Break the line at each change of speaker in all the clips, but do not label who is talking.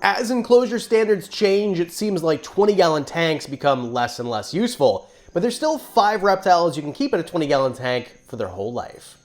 As enclosure standards change, it seems like 20-gallon tanks become less and less useful, but there's still 5 reptiles you can keep in a 20-gallon tank for their whole life.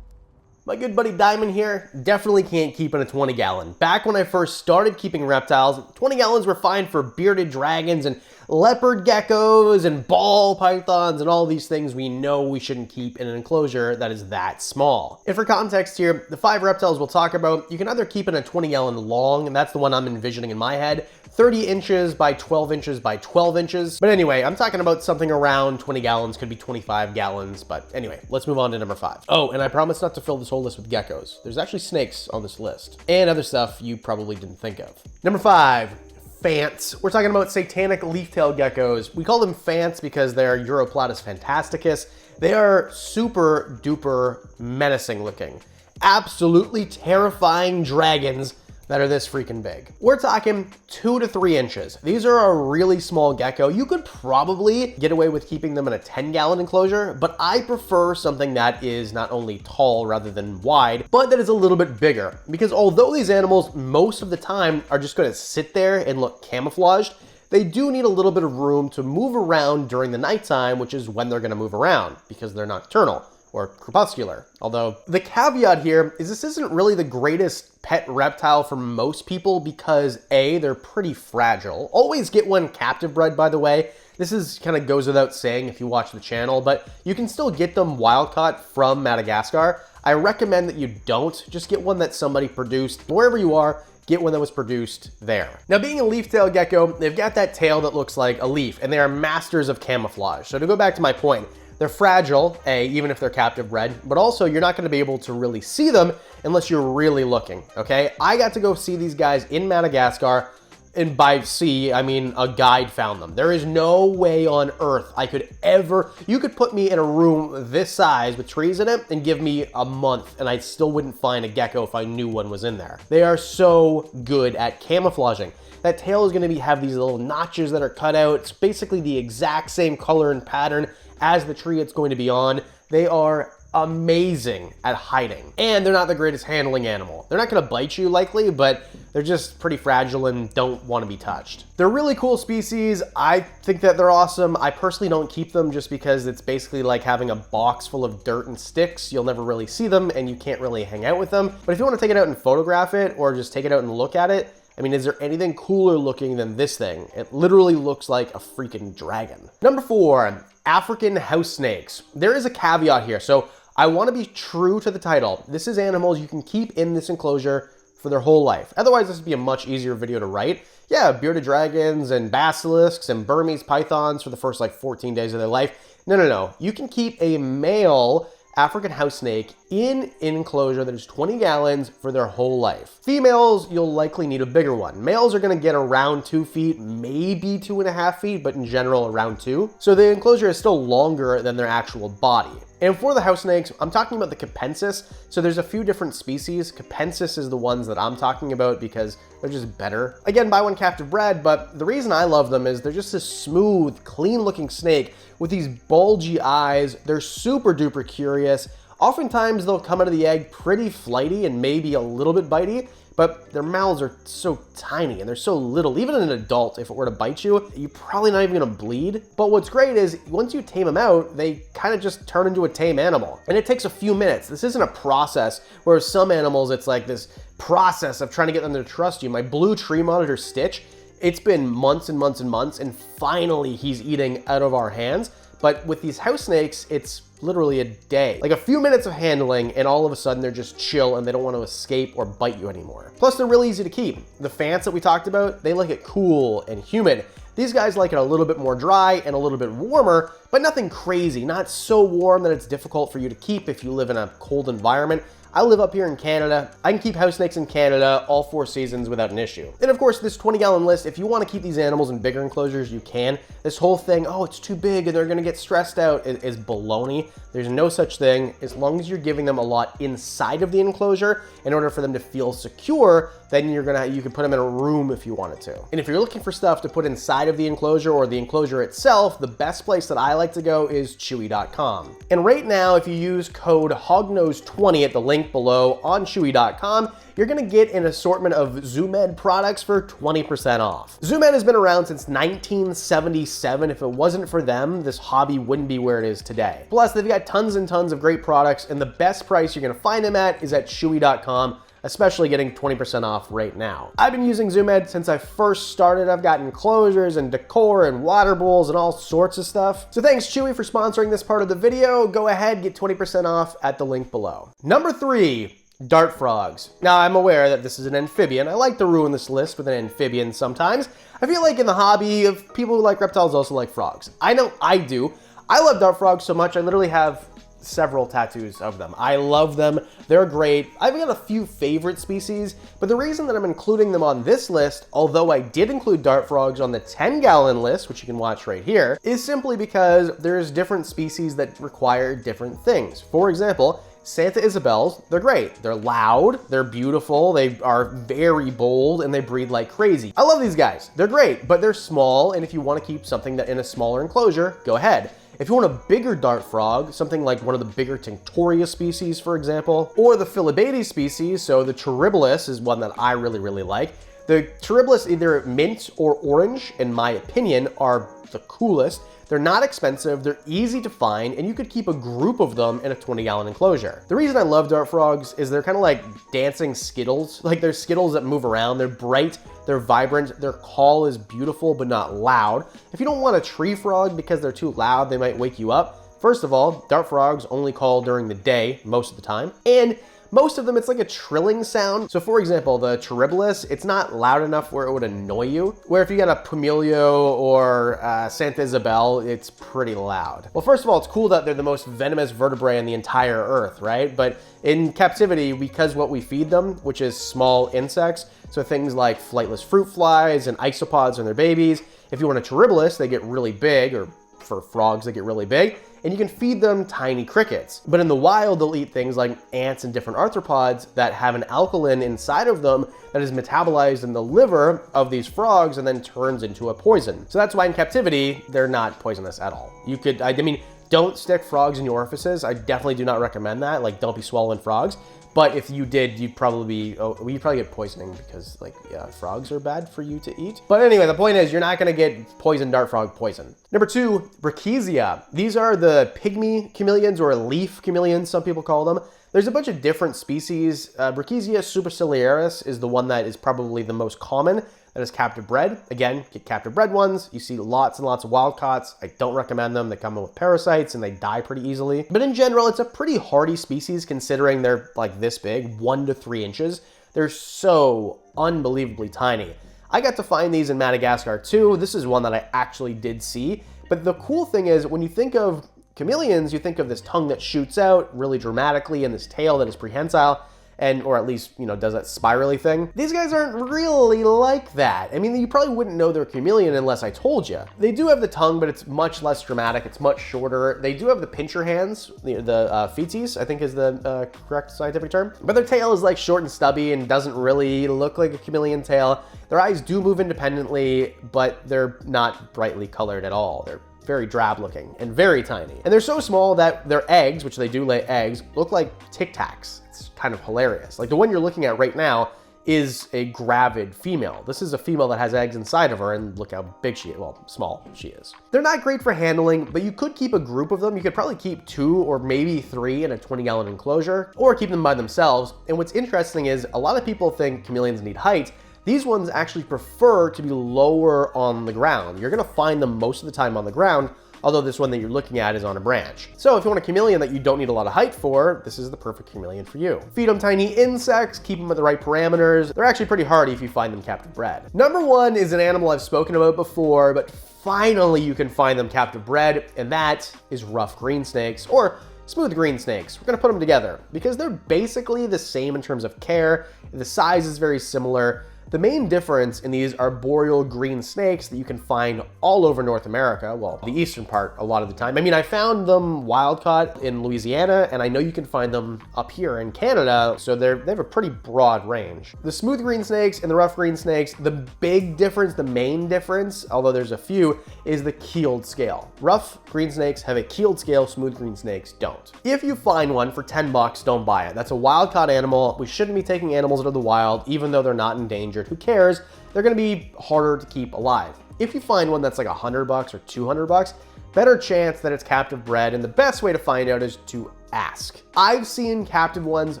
My good buddy Diamond here definitely can't keep in a 20-gallon. Back when I first started keeping reptiles, 20 gallons were fine for bearded dragons and leopard geckos and ball pythons and all these things we know we shouldn't keep in an enclosure that is that small. And for context here, the 5 reptiles we'll talk about, you can either keep in a 20-gallon long, and that's the one I'm envisioning in my head, 30 inches by 12 inches by 12 inches. But anyway, I'm talking about something around 20 gallons, could be 25 gallons. But anyway, let's move on to number 5. Oh, and I promise not to fill this whole list with geckos. There's actually snakes on this list and other stuff you probably didn't think of. Number 5. Fants. We're talking about satanic leaf-tailed geckos. We call them fants because they're Uroplatus fantasticus. They are super duper menacing looking. Absolutely terrifying dragons that are this freaking big. We're talking 2 to 3 inches. These are a really small gecko. You could probably get away with keeping them in a 10-gallon enclosure, but I prefer something that is not only tall rather than wide, but that is a little bit bigger. Because although these animals most of the time are just gonna sit there and look camouflaged, they do need a little bit of room to move around during the nighttime, which is when they're gonna move around, because they're nocturnal or crepuscular. Although the caveat here is this isn't really the greatest pet reptile for most people because A, they're pretty fragile. Always get one captive bred, by the way. This is kind of goes without saying if you watch the channel, but you can still get them wild caught from Madagascar. I recommend that you don't. Just get one that somebody produced. Wherever you are, get one that was produced there. Now, being a leaf-tailed gecko, they've got that tail that looks like a leaf, and they are masters of camouflage. So to go back to my point, they're fragile, A, even if they're captive bred, but also you're not gonna be able to really see them unless you're really looking, okay? I got to go see these guys in Madagascar, and by see, I mean a guide found them. There is no way on earth I could ever, you could put me in a room this size with trees in it and give me a month and I still wouldn't find a gecko if I knew one was in there. They are so good at camouflaging. That tail is gonna have these little notches that are cut out. It's basically the exact same color and pattern as the tree it's going to be on. They are amazing at hiding. And they're not the greatest handling animal. They're not gonna bite you likely, but they're just pretty fragile and don't wanna be touched. They're really cool species. I think that they're awesome. I personally don't keep them just because it's basically like having a box full of dirt and sticks. You'll never really see them and you can't really hang out with them. But if you wanna take it out and photograph it or just take it out and look at it, I mean, is there anything cooler looking than this thing? It literally looks like a freaking dragon. Number 4, African house snakes. There is a caveat here, so I want to be true to the title. This is animals you can keep in this enclosure for their whole life. Otherwise, this would be a much easier video to write. Yeah, bearded dragons and basilisks and Burmese pythons for the first like 14 days of their life. No. You can keep a male African house snake in an enclosure that is 20 gallons for their whole life. Females, you'll likely need a bigger one. Males are gonna get around 2 feet, maybe 2.5 feet, but in general around 2. So the enclosure is still longer than their actual body. And for the house snakes, I'm talking about the Capensis. So there's a few different species. Capensis is the ones that I'm talking about because they're just better. Again, buy one captive bred, but the reason I love them is they're just this smooth, clean looking snake with these bulgy eyes. They're super duper curious. Oftentimes they'll come out of the egg pretty flighty and maybe a little bit bitey, but their mouths are so tiny and they're so little. Even an adult, if it were to bite you, you're probably not even gonna bleed. But what's great is once you tame them out, they kind of just turn into a tame animal. And it takes a few minutes. This isn't a process, whereas some animals, it's like this process of trying to get them to trust you. My blue tree monitor Stitch, it's been months and months and months, and finally he's eating out of our hands. But with these house snakes, it's literally a day. Like a few minutes of handling and all of a sudden they're just chill and they don't want to escape or bite you anymore. Plus they're really easy to keep. The fants that we talked about, they like it cool and humid. These guys like it a little bit more dry and a little bit warmer, but nothing crazy, not so warm that it's difficult for you to keep if you live in a cold environment. I live up here in Canada. I can keep house snakes in Canada all 4 seasons without an issue. And of course, this 20-gallon list, if you want to keep these animals in bigger enclosures, you can. This whole thing, oh, it's too big and they're going to get stressed out is baloney. There's no such thing. As long as you're giving them a lot inside of the enclosure in order for them to feel secure, then you can put them in a room if you wanted to. And if you're looking for stuff to put inside of the enclosure or the enclosure itself, the best place that I like to go is chewy.com. And right now, if you use code HOGNOSE20 at the link link below on Chewy.com, you're gonna get an assortment of Zoo Med products for 20% off. Zoo Med has been around since 1977. If it wasn't for them, this hobby wouldn't be where it is today. Plus, they've got tons and tons of great products, and the best price you're gonna find them at is at Chewy.com, especially getting 20% off right now. I've been using Zoo Med since I first started. I've gotten enclosures and decor and water bowls and all sorts of stuff. So thanks Chewy for sponsoring this part of the video. Go ahead, get 20% off at the link below. Number 3, dart frogs. Now I'm aware that this is an amphibian. I like to ruin this list with an amphibian sometimes. I feel like in the hobby of people who like reptiles also like frogs. I know I do. I love dart frogs so much I literally have several tattoos of them. I love them. They're great. I've got a few favorite species, but the reason that I'm including them on this list, although I did include dart frogs on the 10-gallon list, which you can watch right here, is simply because there's different species that require different things. For example, Santa Isabels, they're great. They're loud, they're beautiful, they are very bold, and they breed like crazy. I love these guys. They're great, but they're small, and if you want to keep something that in a smaller enclosure, go ahead. If you want a bigger dart frog, something like one of the bigger Tinctoria species, for example, or the Philobades species, so the Terribilis is one that I really like. The Terribilis, either mint or orange, in my opinion, are the coolest. They're not expensive, they're easy to find, and you could keep a group of them in a 20-gallon enclosure. The reason I love dart frogs is they're kind of like dancing Skittles. Like they're Skittles that move around, they're bright, they're vibrant, their call is beautiful but not loud. If you don't want a tree frog because they're too loud, they might wake you up. First of all, dart frogs only call during the day most of the time, and most of them, it's like a trilling sound. So for example, the Terribilis, it's not loud enough where it would annoy you. Where if you got a Pumilio or Santa Isabel, it's pretty loud. Well, first of all, it's cool that they're the most venomous vertebrae on the entire earth, right? But in captivity, because what we feed them, which is small insects, so things like flightless fruit flies and isopods and their babies, if you want a Terribilis, they get really big, or for frogs, they get really big, and you can feed them tiny crickets. But in the wild, they'll eat things like ants and different arthropods that have an alkaline inside of them that is metabolized in the liver of these frogs and then turns into a poison. So that's why in captivity, they're not poisonous at all. You could, I mean, don't stick frogs in your orifices. I definitely do not recommend that. Like, don't be swallowing frogs. But if you did, you'd probably get poisoning because, like, yeah, frogs are bad for you to eat. But anyway, the point is you're not gonna get poison dart frog poison. Number 2, Bchesia. These are the pygmy chameleons, or leaf chameleons, some people call them. There's a bunch of different species. Bchesia superciliaris is the one that is probably the most common. That is captive bred. Again, get captive bred ones. You see lots and lots of wild caughts. I don't recommend them. They come in with parasites and they die pretty easily. But in general, it's a pretty hardy species considering they're like this big, 1 to 3 inches. They're so unbelievably tiny. I got to find these in Madagascar too. This is one that I actually did see. But the cool thing is when you think of chameleons, you think of this tongue that shoots out really dramatically and this tail that is prehensile. And, or at least, you know, does that spirally thing. These guys aren't really like that. I mean, you probably wouldn't know they're a chameleon unless I told you. They do have the tongue, but it's much less dramatic. It's much shorter. They do have the pincher hands, the feeties, I think is the correct scientific term. But their tail is like short and stubby and doesn't really look like a chameleon tail. Their eyes do move independently, but they're not brightly colored at all. They're very drab looking and very tiny. And they're so small that their eggs, which they do lay eggs, look like Tic Tacs. It's kind of hilarious. Like the one you're looking at right now is a gravid female. This is a female that has eggs inside of her, and look how big she is, well, small she is. They're not great for handling, but you could keep a group of them. You could probably keep 2 or maybe 3 in a 20-gallon enclosure, or keep them by themselves. And what's interesting is a lot of people think chameleons need height. These ones actually prefer to be lower on the ground. You're gonna find them most of the time on the ground, although this one that you're looking at is on a branch. So if you want a chameleon that you don't need a lot of height for, this is the perfect chameleon for you. Feed them tiny insects, keep them at the right parameters. They're actually pretty hardy if you find them captive bred. Number 1 is an animal I've spoken about before, but finally you can find them captive bred, and that is rough green snakes, or smooth green snakes. We're gonna put them together because they're basically the same in terms of care. The size is very similar. The main difference in these arboreal green snakes that you can find all over North America, well, the eastern part a lot of the time. I mean, I found them wild caught in Louisiana, and I know you can find them up here in Canada, so they have a pretty broad range. The smooth green snakes and the rough green snakes, the big difference, the main difference, although there's a few, is the keeled scale. Rough green snakes have a keeled scale, smooth green snakes don't. If you find one for 10 bucks, don't buy it. That's a wild caught animal. We shouldn't be taking animals out of the wild, even though they're not endangered. Who cares? They're gonna be harder to keep alive. If you find one that's like 100 bucks or 200 bucks, better chance that it's captive bred, and the best way to find out is to ask. I've seen captive ones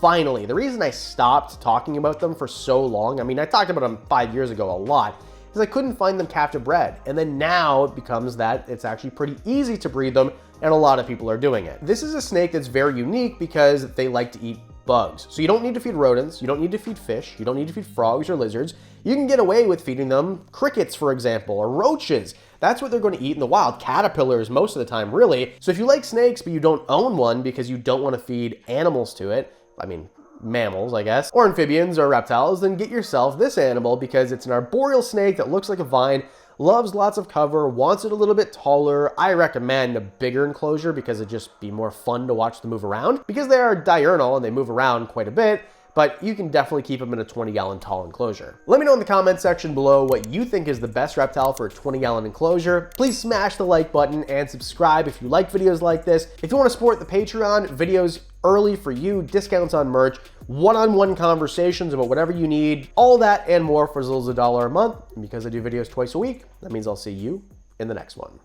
finally. The reason I stopped talking about them for so long, I mean, I talked about them 5 years ago a lot, is I couldn't find them captive bred. And then now it becomes that it's actually pretty easy to breed them, and a lot of people are doing it. This is a snake that's very unique because they like to eat bugs. So you don't need to feed rodents, you don't need to feed fish, you don't need to feed frogs or lizards. You can get away with feeding them crickets, for example, or roaches. That's what they're going to eat in the wild. Caterpillars most of the time, really. So if you like snakes, but you don't own one because you don't want to feed animals to it, I mean, mammals, I guess, or amphibians or reptiles, then get yourself this animal because it's an arboreal snake that looks like a vine, loves lots of cover, wants it a little bit taller. I recommend a bigger enclosure because it'd just be more fun to watch them move around. Because they are diurnal and they move around quite a bit, but you can definitely keep them in a 20-gallon tall enclosure. Let me know in the comment section below what you think is the best reptile for a 20-gallon enclosure. Please smash the like button and subscribe if you like videos like this. If you want to support the Patreon, videos early for you, discounts on merch, one-on-one conversations about whatever you need, all that and more for as little as $1 a month. And because I do videos twice a week, that means I'll see you in the next one.